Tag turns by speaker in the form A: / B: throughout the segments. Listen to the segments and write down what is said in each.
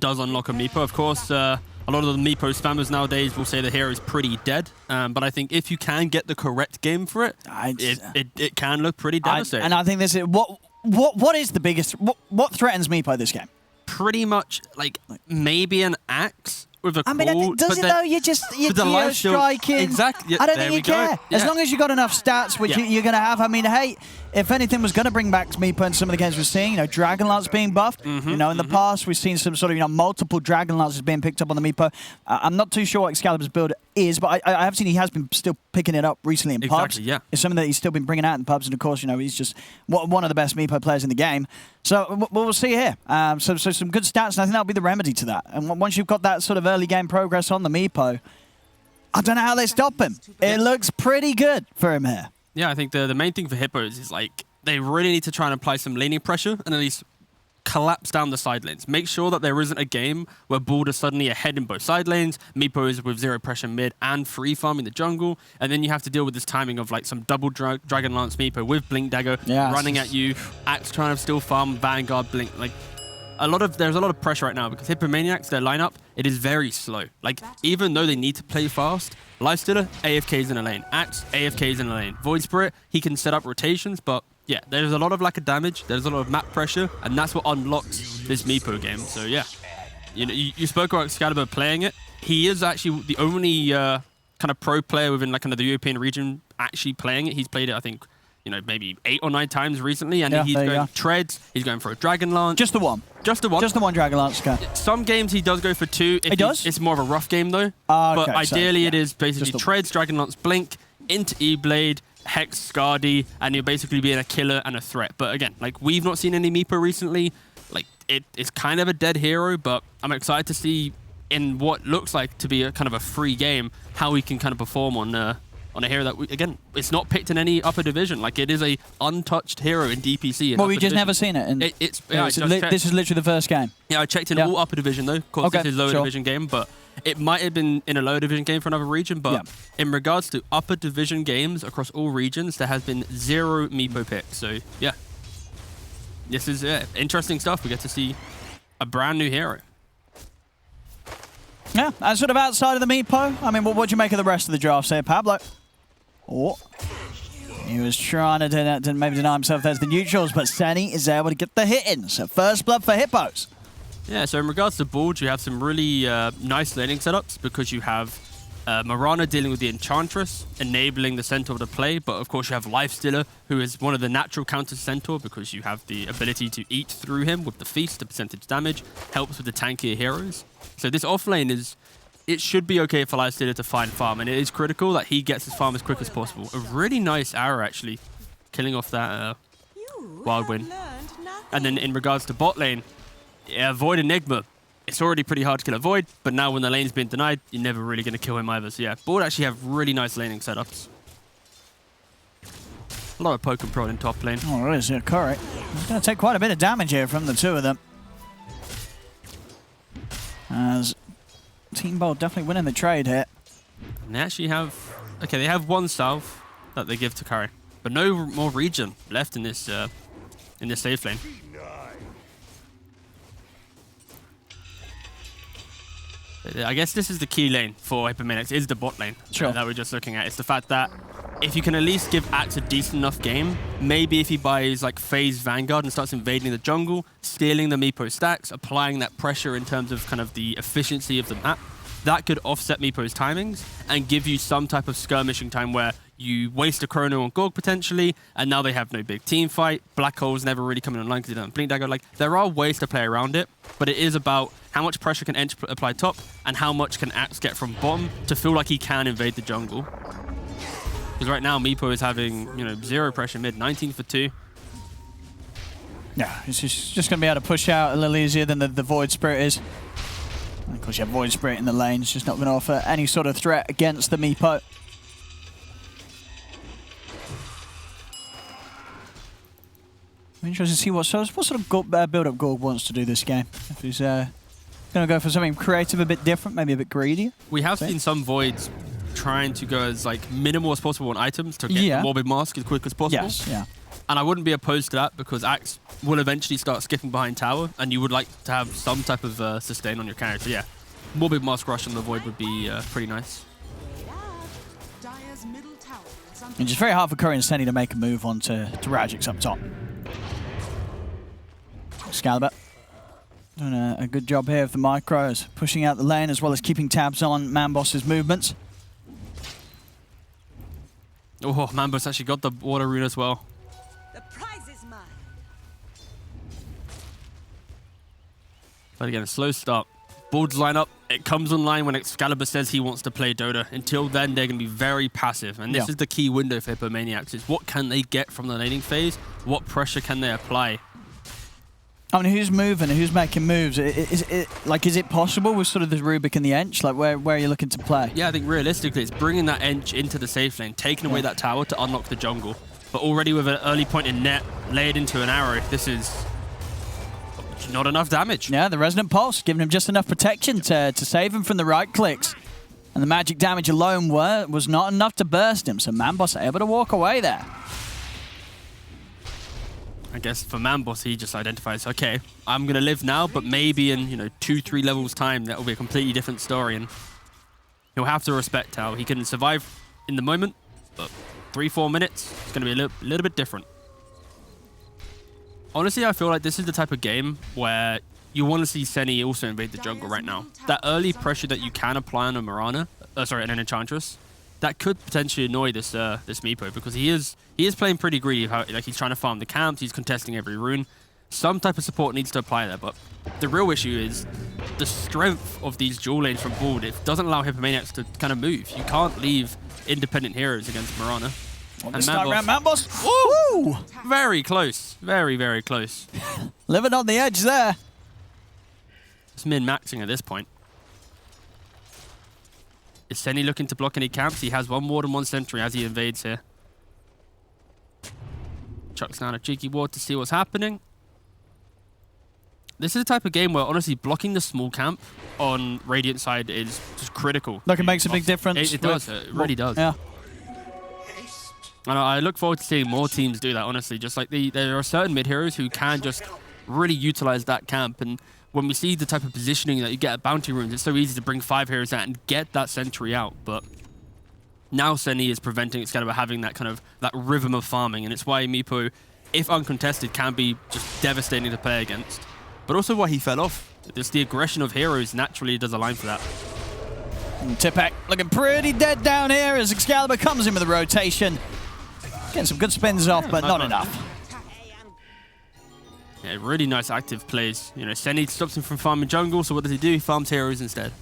A: does unlock a Meepo. Of course, a lot of the Meepo spammers nowadays will say the hero is pretty dead, but I think if you can get the correct game for it, it can look pretty devastating.
B: And I think this is what is the biggest, what threatens Meepo this game?
A: Pretty much like maybe an axe with a
B: I mean, does it though? You're striking.
A: Exactly.
B: I don't think you care.
A: Yeah.
B: As long as you got enough stats, which you're going to have. I mean, hey, if anything was going to bring back Meepo in some of the games we're seeing, you know, Dragonlance being buffed. You know, in the past we've seen some sort of, you know, multiple Dragonlances being picked up on the Meepo. I'm not too sure what Excalibur's build is, but I have seen he has been still picking it up recently in pubs.
A: Yeah.
B: It's something that he's still been bringing out in pubs, and of course, you know, he's just one of the best Meepo players in the game. So we'll see here. So some good stats, and I think that'll be the remedy to that. And once you've got that sort of early game progress on the Meepo, I don't know how they stop him. It looks pretty good for him here.
A: Yeah, I think the main thing for Hippos is like they really need to try and apply some laning pressure and at least collapse down the side lanes. Make sure that there isn't a game where Bald is suddenly ahead in both side lanes, Meepo is with zero pressure mid and free farming the jungle, and then you have to deal with this timing of like some double Dragonlance Meepo with Blink Dagger running at you, Axe trying to still farm Vanguard Blink. Like there's a lot of pressure right now because Hippomaniacs, their lineup, it is very slow. Like even though they need to play fast, Lifestealer, AFKs in a lane, Axe, AFKs in a lane, Void Spirit, he can set up rotations, but yeah, there's a lot of lack of damage, there's a lot of map pressure, and that's what unlocks this Meepo game. So yeah, you know, you spoke about Excalibur playing it. He is actually the only kind of pro player within like kind of the European region actually playing it. He's played it, I think, you know, maybe 8 or 9 times recently, and he's going treads, he's going for a Dragonlance.
B: Just the one.
A: Just the one.
B: Just the one Dragonlance. Okay.
A: Some games he does go for 2.
B: He does?
A: It's more of a rough game though.
B: Okay,
A: but ideally
B: so,
A: it is basically treads, Dragonlance, Blink, into E-Blade, Hex, Scardy, and you're basically being a killer and a threat. But again, like we've not seen any Meepo recently. Like it's kind of a dead hero, but I'm excited to see in what looks like to be a kind of a free game how he can kind of perform on a hero that, again, it's not picked in any upper division. Like, it is a untouched hero in DPC.
B: Well, we've just never seen it. This is literally the first game.
A: Yeah, I checked in all upper division, though. Of course, this is lower division game, but it might have been in a lower division game for another region. But in regards to upper division games across all regions, there has been 0 Meepo picks. So, yeah. This is interesting stuff. We get to see a brand new hero.
B: Yeah, and sort of outside of the Meepo, I mean, what do you make of the rest of the draft, say, Pablo? Oh, he was trying to maybe deny himself there's the neutrals, but Seni is able to get the hit in. So first blood for Hippos. Yeah,
A: so in regards to Bald, you have some really nice laning setups because you have Mirana dealing with the Enchantress, enabling the Centaur to play, but of course you have Lifestealer, who is one of the natural counters Centaur because you have the ability to eat through him with the Feast, the percentage damage, helps with the tankier heroes. So this off lane it should be okay for Lifestealer to find farm, and it is critical that he gets his farm as quick as possible. A really nice arrow, actually, killing off that Wild Wind. And then in regards to bot lane, Void Enigma. It's already pretty hard to kill a Void, but now when the lane's been denied, you're never really going to kill him either. So yeah, Board actually have really nice laning setups. A lot of poke control in top lane.
B: Oh, it is, yeah, correct. He's going to take quite a bit of damage here from the two of them. As Team Bold definitely winning the trade here.
A: And they actually have... Okay, they have one south that they give to Curry, but no more region left in this safe lane. I guess this is the key lane for Hippomaniacs, is the bot lane that we're just looking at. It's the fact that if you can at least give Axe a decent enough game, maybe if he buys like Phase Vanguard and starts invading the jungle, stealing the Meepo stacks, applying that pressure in terms of kind of the efficiency of the map, that could offset Meepo's timings and give you some type of skirmishing time where you waste a chrono on Gorg potentially, and now they have no big team fight. Black Hole's never really coming online because they don't have Blink Dagger. Like, there are ways to play around it, but it is about how much pressure can Ench apply top and how much can Axe get from bottom to feel like he can invade the jungle. Because right now, Meepo is having, you know, 0 pressure mid, 19 for 2.
B: Yeah, he's just going to be able to push out a little easier than the Void Spirit is. And of course, you have Void Spirit in the lane. It's just not going to offer any sort of threat against the Meepo. I'm interested to see what sort of build-up Gorg wants to do this game. If he's going to go for something creative, a bit different, maybe a bit greedy.
A: We have seen some Voids trying to go as like minimal as possible on items to get the Morbid Mask as quick as possible.
B: Yes, yeah.
A: And I wouldn't be opposed to that because Axe will eventually start skipping behind tower, and you would like to have some type of sustain on your character. Yeah, more big mask rush on the Void would be pretty nice.
B: It's just very hard for Curry and Senny to make a move onto Rajix up top. Excalibur doing a good job here of the micros, pushing out the lane as well as keeping tabs on Manboss's movements.
A: Oh, Manboss actually got the water rune as well.
C: The prize is mine.
A: But again, a slow start. Boards line up. It comes online when Excalibur says he wants to play Dota. Until then, they're going to be very passive. And this is the key window for Hippomaniacs. Is what can they get from the laning phase? What pressure can they apply?
B: I mean, who's moving? Who's making moves? Is it possible with sort of the Rubik and the Ench? Like, where are you looking to play?
A: Yeah, I think realistically, it's bringing that Ench into the safe lane, taking away that tower to unlock the jungle. But already with an early point in net, layered into an arrow, this is not enough damage.
B: Yeah, the Resonant Pulse, giving him just enough protection to save him from the right clicks. And the magic damage alone was not enough to burst him, so Manboss able to walk away there.
A: I guess for Manboss, he just identifies, okay, I'm going to live now, but maybe in 2-3 levels time, that will be a completely different story. And he'll have to respect how he can survive in the moment, but 3-4 minutes, it's going to be a little bit different. Honestly, I feel like this is the type of game where you want to see Senny also invade the jungle right now. That early pressure that you can apply on a Mirana, an Enchantress, that could potentially annoy this Meepo because he is playing pretty greedy. Like he's trying to farm the camps, he's contesting every rune. Some type of support needs to apply there, but the real issue is the strength of these dual lanes from board. It doesn't allow Hippomaniacs to kind of move. You can't leave independent heroes against Mirana.
B: And Manboss. Woo!
A: Very close. Very, very close.
B: Living on the edge there.
A: It's min-maxing at this point. Is Senny looking to block any camps? He has one ward and one sentry as he invades here. Chucks down a cheeky ward to see what's happening. This is the type of game where, honestly, blocking the small camp on Radiant side is just critical.
B: Look, it makes a big difference.
A: It does. It really does.
B: Yeah.
A: And I look forward to seeing more teams do that, honestly. Just like there are certain mid-heroes who can just really utilize that camp. And when we see the type of positioning that you get at Bounty Runes, it's so easy to bring 5 heroes out and get that sentry out. But now Senny is preventing Excalibur having that kind of that rhythm of farming. And it's why Meepo, if uncontested, can be just devastating to play against. But also why he fell off. Just the aggression of heroes naturally does align for that.
B: And Tipek looking pretty dead down here as Excalibur comes in with a rotation. Getting some good spins off, but not enough.
A: Yeah, really nice active plays. Senny stops him from farming jungle, so what does he do? He farms heroes instead.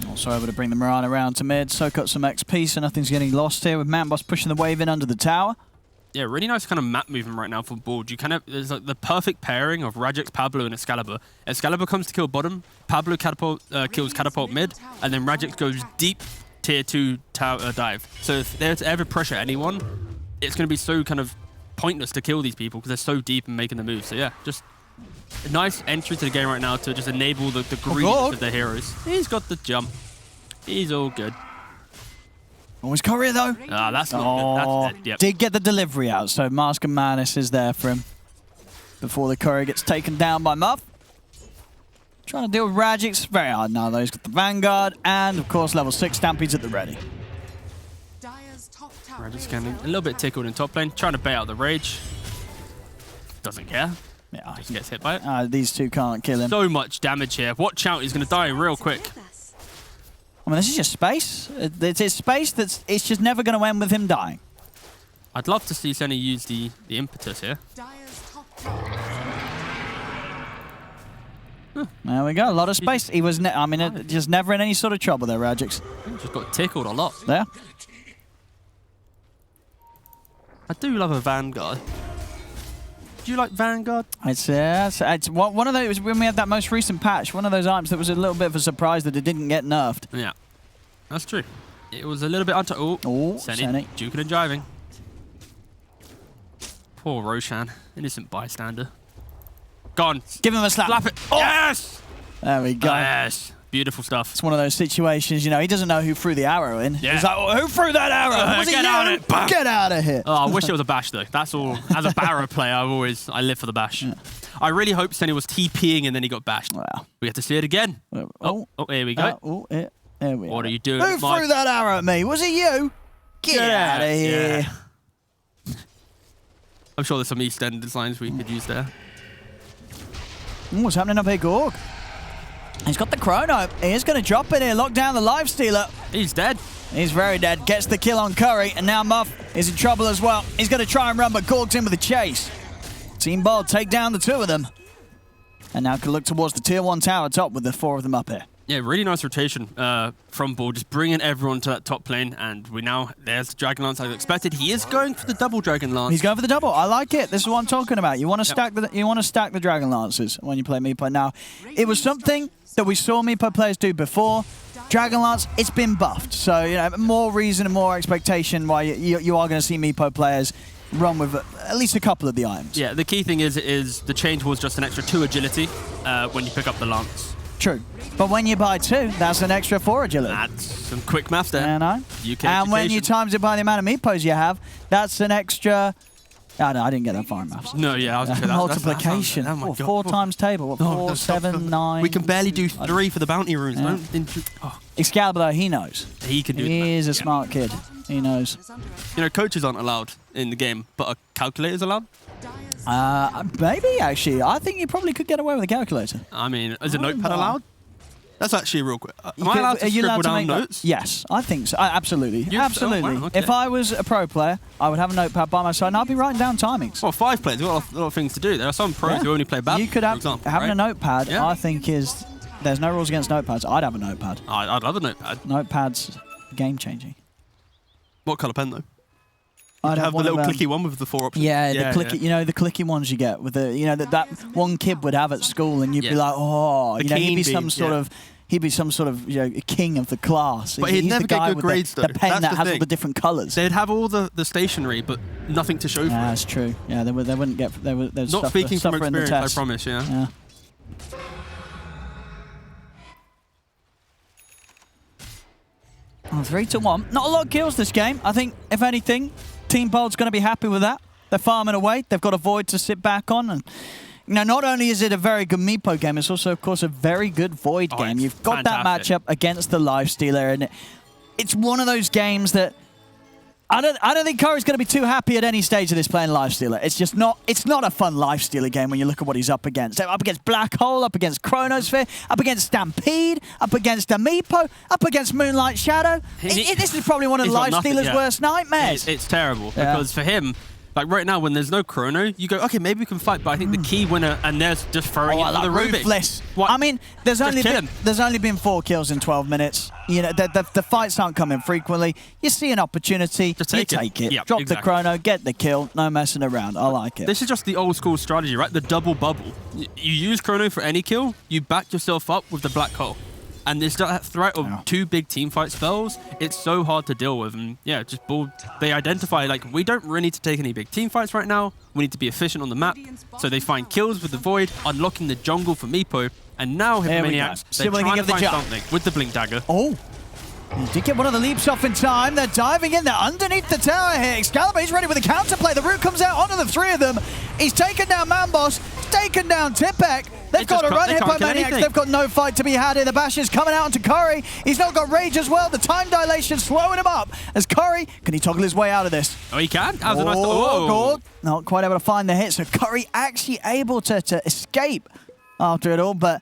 B: Also able to bring the Mirana around to mid, soak up some XP, so nothing's getting lost here with Manboss pushing the wave in under the tower.
A: Yeah, really nice kind of map movement right now for board. There's like the perfect pairing of Rajix, Pablo, and Excalibur. Excalibur comes to kill bottom, Pablo kills Catapult mid, and then Rajix goes deep tier 2 tower dive. So if they're to ever pressure anyone, it's going to be so kind of pointless to kill these people because they're so deep and making the move. So yeah, just a nice entry to the game right now to just enable the greediness of the heroes. He's got the jump. He's all good.
B: Always Courier though.
A: Ah, that's not good. That's dead. Yep.
B: Did get the delivery out, so Mask of Madness is there for him before the Courier gets taken down by Muff. Trying to deal with Rajix. Very hard now though. He's got the Vanguard and of course level 6 Stampedes at the ready.
A: Rajix getting a little bit tickled in top lane, trying to bait out the rage. Doesn't care.
B: Yeah,
A: just gets hit by it.
B: These two can't kill him.
A: So much damage here. Watch out, he's going to die real quick.
B: I mean, this is just space. It's space it's just never going to end with him dying.
A: I'd love to see Senny use the impetus here.
B: There we go. A lot of space. He was, just never in any sort of trouble there, Rajix.
A: Just got tickled a lot.
B: Yeah.
A: I do love a Vanguard. Do you like Vanguard?
B: It's one of those, when we had that most recent patch, one of those items that was a little bit of a surprise that it didn't get nerfed.
A: Yeah, that's true. It was a little bit Senny juking and jiving. Poor Roshan, innocent bystander. Gone.
B: Give him a slap.
A: Slap it. Oh. Yes!
B: There we go.
A: Yes. Beautiful stuff.
B: It's one of those situations, you know, he doesn't know who threw the arrow in.
A: Yeah.
B: He's like, oh, who threw that arrow? Was it
A: get
B: you?
A: out of it. Bam.
B: Get out of here.
A: Oh, I wish it was a bash though. That's all. As a Barrow player, I live for the bash. Yeah. I really hope Senny was TPing and then he got bashed.
B: Wow.
A: We have to see it again. Oh, here we go.
B: There we
A: What
B: are.
A: are you doing?
B: Who threw that arrow at me? Was it you? Get out of here.
A: Yeah. I'm sure there's some EastEnders lines we could use there.
B: What's happening up here, Gorg? He's got the chrono. He is going to drop it here, lock down the lifestealer.
A: He's dead.
B: He's very dead. Gets the kill on Curry, and now Muff is in trouble as well. He's going to try and run, but Gorg's in with a chase. Team Bold take down the 2 of them. And now can look towards the tier 1 tower top with the 4 of them up here.
A: Yeah, really nice rotation from Ball, just bringing everyone to that top lane, and there's the Dragon Lance as expected. He is going for the double Dragon Lance.
B: He's going for the double. I like it. This is what I'm talking about. You want to stack the Dragon Lances when you play Meepo. Now, it was something that we saw Meepo players do before. Dragon Lance, it's been buffed, so you know more reason and more expectation why you are going to see Meepo players run with at least a couple of the items.
A: Yeah, the key thing is the change was just an extra 2 agility when you pick up the Lance.
B: True. But when you buy 2, that's an extra 4 agility.
A: That's some quick maths there.
B: You know?
A: UK
B: and when you
A: education.
B: times it by the amount of meepos you have, that's an extra... Oh, no, I didn't get that far in maths.
A: No, yeah, I was
B: multiplication.
A: That's, oh my God.
B: 4 times table. What, 4, 7, 9...
A: We can barely do 3 for the bounty runes.
B: Yeah. Excalibur, though, he knows.
A: He can do it.
B: He is a smart kid. He knows.
A: You know, coaches aren't allowed in the game, but a calculator's allowed?
B: Maybe, actually. I think you probably could get away with a calculator.
A: I mean, is a notepad allowed? That's actually real quick. Am I allowed to
B: are you
A: scribble
B: allowed to
A: down
B: make
A: notes?
B: Yes, I think so. Absolutely.
A: You-
B: Absolutely.
A: oh, wow, okay.
B: If I was a pro player, I would have a notepad by my side and I'd be writing down timings.
A: Well, 5 players, we've got a lot of things to do. There are some pros who only play bad,
B: You could
A: for
B: have
A: example,
B: having
A: right?
B: a notepad.
A: Yeah.
B: I think is there's no rules against notepads. I'd have a notepad.
A: I'd love a notepad.
B: Notepad's game changing.
A: What colour pen, though?
B: I'd
A: Have the
B: one
A: little
B: of,
A: clicky one with the 4 options.
B: Yeah, the clicky. You know the clicky ones you get with the that one kid would have at school, and you'd be like, oh,
A: The
B: he'd be
A: keen
B: some
A: beam,
B: sort of. He'd be some sort of king of the class.
A: But he'd
B: He's
A: never
B: the
A: get
B: guy
A: good
B: with
A: grades,
B: the
A: though.
B: pen
A: That's
B: that
A: the
B: has all
A: thing.
B: the different colours.
A: They'd have all the stationery, but nothing to show for it.
B: That's true. Yeah, they wouldn't get. They'd
A: Not
B: suffer,
A: speaking from
B: suffer in the
A: experience,
B: test.
A: I promise, yeah.
B: Yeah. Oh, 3-1. Not a lot of kills this game. I think, if anything, Team Bold's going to be happy with that. They're farming away. They've got a Void to sit back on. And you know, not only is it a very good Meepo game, it's also, of course, a very good Void game. You've got
A: fantastic.
B: that matchup against the Lifestealer, and it's one of those games that I don't think Curry's going to be too happy at any stage of this playing Lifestealer. It's just not. It's not a fun Lifestealer game when you look at what he's up against. Up against Black Hole, up against Chronosphere, up against Stampede, up against Meepo, up against Moonlight Shadow. This is probably one of Lifestealer's worst nightmares.
A: It's terrible because for him, like right now, when there's no chrono, you go, okay, maybe we can fight. But I think the key winner, and there's just throwing it to the Rubik.
B: Ruthless.
A: What?
B: I mean, there's only been 4 kills in 12 minutes. You know, the fights aren't coming frequently. You see an opportunity,
A: Just take it. Yep,
B: Drop
A: exactly.
B: the chrono, get the kill, no messing around. I like it.
A: This is just the old school strategy, right? The double bubble. You use chrono for any kill, you back yourself up with the black hole. And there's that threat of 2 big team fight spells. It's so hard to deal with. And yeah, just Ball, they identify, like, we don't really need to take any big team fights right now. We need to be efficient on the map. So they find kills with the Void, unlocking the jungle for Meepo. And now Hippomaniacs, they're trying to find something with the Blink Dagger.
B: Oh. He did get one of the leaps off in time. They're diving in. They're underneath the tower here. Excalibur, he's ready with a counterplay. The root comes out onto the 3 of them. He's taken down Manboss. He's taken down Tipek. They've got to run Hippomaniacs. They've got no fight to be had here. The bash is coming out onto Curry. He's not got rage as well. The time dilation slowing him up. As Curry, can he toggle his way out of this?
A: Oh, he can? That was a nice... Oh,
B: God. Not quite able to find the hit. So Curry actually able to escape after it all. But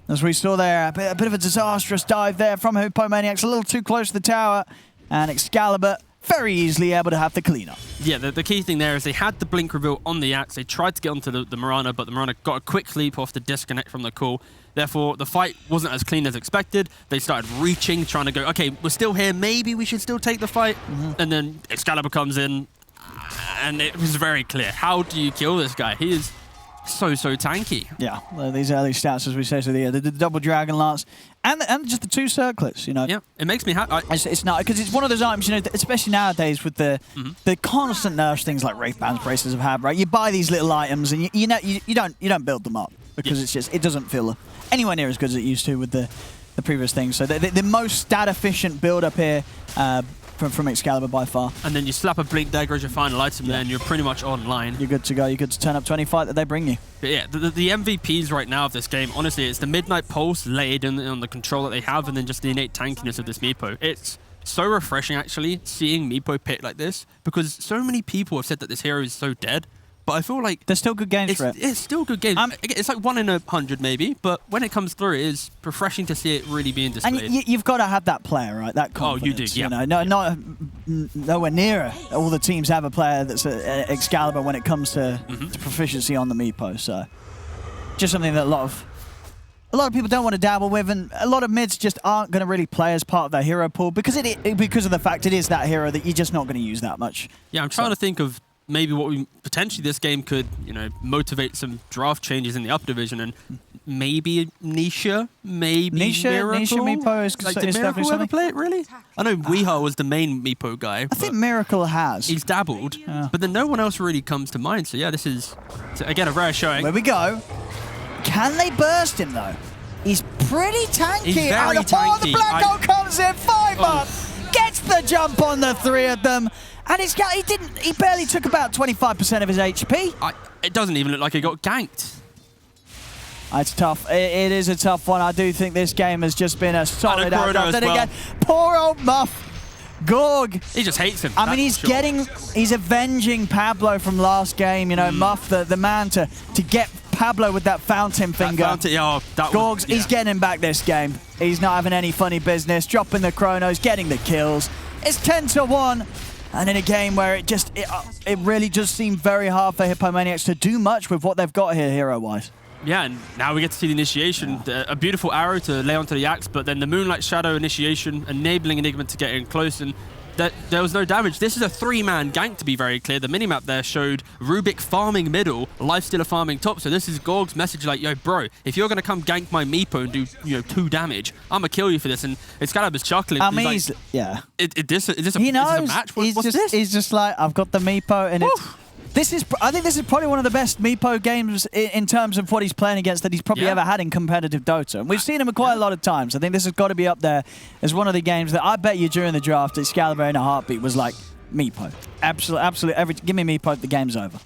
B: as we saw there, a bit of a disastrous dive there from Hippomaniacs. A little too close to the tower. And Excalibur very easily able to have the cleanup.
A: Yeah, the key thing there is they had the blink reveal on the axe. They tried to get onto the Mirana, but the Mirana got a quick leap off the disconnect from the call. Therefore, the fight wasn't as clean as expected. They started reaching, trying to go, okay, we're still here. Maybe we should still take the fight. And then Excalibur comes in, and it was very clear. How do you kill this guy? He is so tanky.
B: Yeah, these early stats, as we say, so the double Dragon Lance and just the 2 circlets, you know.
A: Yeah, it makes me happy.
B: It's not, because it's one of those items, you know, especially nowadays with the constant nerfs things like Wraith Bands braces have had, right? You buy these little items and you don't build them up because it's just, it doesn't feel anywhere near as good as it used to with the the previous thing. So the most stat efficient build up here from Excalibur by far.
A: And then you slap a Blink Dagger as your final item there, and you're pretty much online.
B: You're good to go. You're good to turn up to any fight that they bring you.
A: But yeah, the MVPs right now of this game, honestly, it's the Midnight Pulse laid on the control that they have, and then just the innate tankiness of this Meepo. It's so refreshing, actually, seeing Meepo pick like this, because so many people have said that this hero is so dead. But I feel like
B: there's still good games for it.
A: It's still good games. It's like 1 in 100 maybe, but when it comes through, it is refreshing to see it really being displayed.
B: And you've got to have that player, right? That confidence.
A: Oh, you do, yeah.
B: You know, not nowhere near all the teams have a player that's Excalibur when it comes to proficiency on the Meepo. So just something that a lot of people don't want to dabble with, and a lot of mids just aren't going to really play as part of their hero pool because of the fact it is that hero that you're just not going to use that much.
A: Yeah, I'm trying to think of maybe what we potentially this game could, motivate some draft changes in the up division, and maybe Nisha, maybe Miracle.
B: Nisha Meepo is
A: did
B: definitely
A: Miracle ever
B: something.
A: play it, really? I know Weeha was the main Meepo guy.
B: I think Miracle has.
A: He's dabbled, but then no one else really comes to mind. So yeah, this is, again, a rare showing.
B: Where we go. Can they burst him, though? He's pretty tanky.
A: He's very tanky.
B: The Black Hole comes in, 5 up, gets the jump on the 3 of them. And he barely took about 25% of his HP.
A: It doesn't even look like he got ganked.
B: It's tough. It is a tough one. I do think this game has just been a solid outcome. Then again, poor old Muff. Gorg.
A: He just hates him.
B: I mean, he's avenging Pablo from last game. You know, Muff, the man to get Pablo with that fountain finger. Gorg's, he's getting him back this game. He's not having any funny business. Dropping the chronos, getting the kills. It's 10-1. And in a game where it really just seemed very hard for Hippomaniacs to do much with what they've got here hero-wise.
A: Yeah, and now we get to see the initiation. A beautiful arrow to lay onto the axe, but then the Moonlight Shadow initiation, enabling Enigma to get in close, and there was no damage. This is a 3-man gank, to be very clear. The minimap there showed Rubik farming middle, Lifestealer farming top. So this is Gorg's message like, yo, bro, if you're going to come gank my Meepo and do 2 damage, I'm going to kill you for this. And Excalibur's chuckling.
B: I mean,
A: Is this a match? What's this?
B: He's just like, I've got the Meepo, and I think this is probably one of the best Meepo games in terms of what he's playing against that he's probably ever had in competitive Dota. And we've seen him quite a lot of times. I think this has got to be up there as one of the games that I bet you during the draft, Excalibur in a heartbeat was like, Meepo. Absolutely. Give me Meepo, the game's over.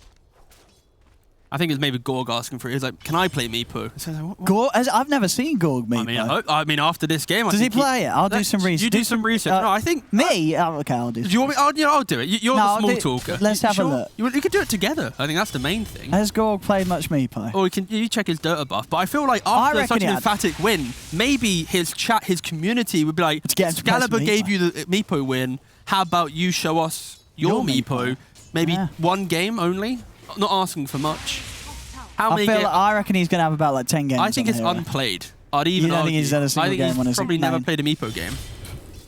A: I think it's maybe Gorg asking for it. He's like, can I play Meepo? So like, what?
B: Gorg? I've never seen Gorg Meepo.
A: I mean, after this game,
B: does he play it? I'll do some research.
A: You do some research. No, I think
B: me. Okay, I'll do.
A: Do you want me? I'll do it. You're the small talker.
B: Let's have a look.
A: You can do it together. I think that's the main thing.
B: Has Gorg played much Meepo?
A: Or you check his Dota buff. But I feel like after such an emphatic win, maybe his community would be like, Excalibur gave you the Meepo win. How about you show us your Meepo? Maybe 1 game only. Not asking for much.
B: I reckon he's going to have about like 10 games.
A: I think it's unplayed. I'd even
B: argue. Think he's done a single game on his
A: probably never played a Meepo game.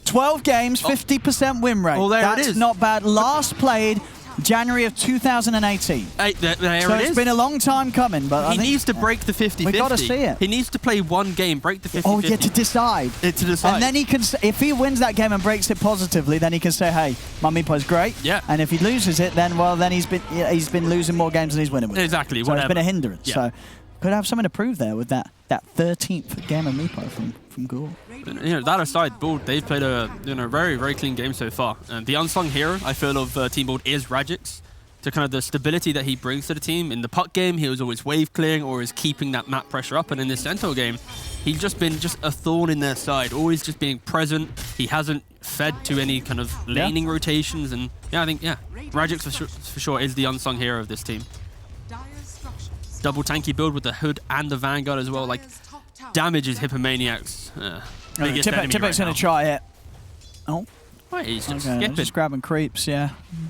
B: 12 games, 50% win rate.
A: Well,
B: That's not bad. Last played January of 2018.
A: Hey, there
B: so
A: it is.
B: It's been a long time coming, but
A: he needs to break the 50-50.
B: We got to see it.
A: He needs to play 1 game, break the 50-50.
B: Oh, yeah, to decide. And then he can, if he wins that game and breaks it positively, then he can say, hey, my Meepo's great.
A: Yeah.
B: And if he loses it, then he's been losing more games than he's winning with.
A: Exactly.
B: So it's been a hindrance. Yeah. So could have something to prove there with that 13th game of Meepo from Gorg.
A: That aside, Bald, they've played a very, very clean game so far. And the unsung hero, I feel, of Team Bald is Radix. To kind of the stability that he brings to the team. In the puck game, he was always wave clearing or is keeping that map pressure up. And in this Sentinel game, he's just been a thorn in their side, always just being present. He hasn't fed to any kind of laning rotations. And I think, Radix for sure is the unsung hero of this team. Double tanky build with the Hood and the Vanguard as well. Like, damages Hippomaniacs.
B: Tippett's going to try it. Oh.
A: Wait, he's just skipping.
B: Just grabbing creeps,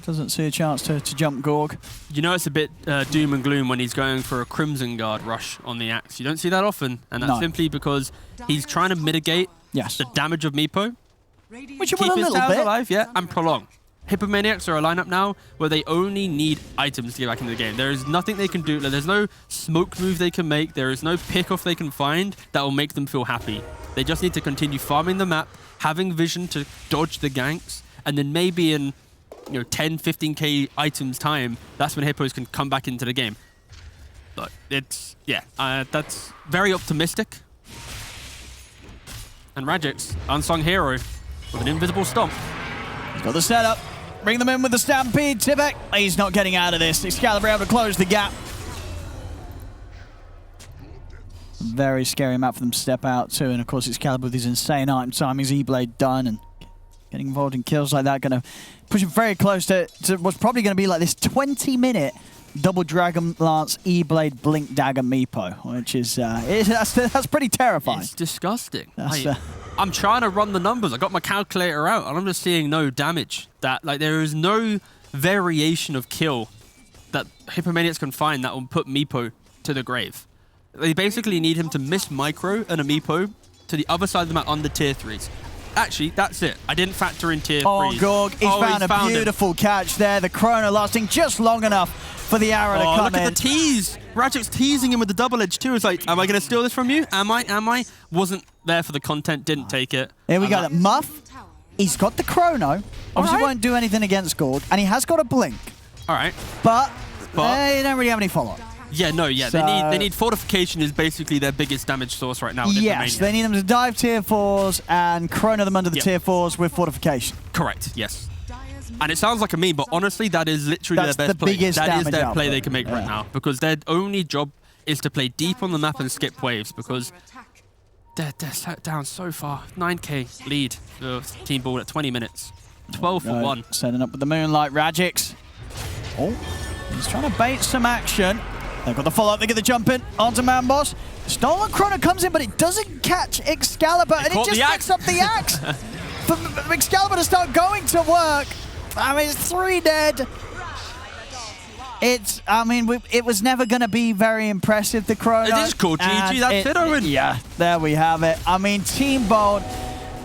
B: Doesn't see a chance to jump Gorg.
A: You know it's a bit doom and gloom when he's going for a Crimson Guard rush on the axe. You don't see that often, and that's simply because he's trying to mitigate the damage of Meepo.
B: Which will a little bit.
A: Alive, and prolong. Hippomaniacs are a lineup now where they only need items to get back into the game. There is nothing they can do. There's no smoke move they can make. There is no pick-off they can find that will make them feel happy. They just need to continue farming the map, having vision to dodge the ganks, and then maybe in 10, 15k items time, that's when Hippos can come back into the game. But it's, that's very optimistic. And Rajix, unsung hero, with an invisible stomp.
B: He's got the setup. Bring them in with the Stampede. Tibek, he's not getting out of this. Excalibur able to close the gap. Very scary map for them to step out to. And of course, Excalibur with his insane item timing, E-Blade done, and getting involved in kills like that, going to push him very close to what's probably going to be like this 20-minute double Dragon Lance E-Blade Blink Dagger Meepo, which is that's pretty terrifying.
A: It's disgusting. I'm trying to run the numbers. I got my calculator out, and I'm just seeing no damage. There is no variation of kill that Hippomaniacs can find that will put Meepo to the grave. They basically need him to miss micro and a Meepo to the other side of the map on the tier 3s. Actually, that's it. I didn't factor in tier 3s.
B: Oh, Gorg, he's found a beautiful catch there. The chrono lasting just long enough for the arrow to come in.
A: Look at the tease. Rajic's teasing him with the double edge too. It's like, am I going to steal this from you? Am I? Wasn't there for the content, didn't take it.
B: Here we go. Muff, he's got the chrono. Obviously won't do anything against Gorg, and he has got a blink.
A: All right.
B: But they don't really have any follow-up.
A: Yeah, no, yeah. So, they need fortification is basically their biggest damage source right now.
B: Yes, they need them to dive tier 4s and chrono them under the tier 4s with fortification.
A: Correct, yes. And it sounds like a meme, but honestly, that is literally their best play. That is their play they can make right now, because their only job is to play deep on the map and skip waves, because they're set down so far. 9k lead for Team Ball at 20 minutes. 12 for 1.
B: Setting up with the Moonlight Rajix. Oh, he's trying to bait some action. They've got the follow-up, they get the jump in onto Manboss. Stolen Chrono comes in, but it doesn't catch Excalibur, and it just picks up the axe for Excalibur to start going to work. I mean, it's 3 dead. It was never going to be very impressive, the Chrono.
A: It is cool, GG, that's it, Owen.
B: Yeah, there we have it. I mean, Team Bold,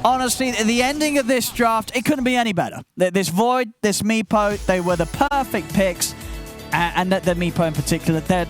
B: honestly, the ending of this draft, it couldn't be any better. This Void, this Meepo, they were the perfect picks. And the Meepo in particular, they're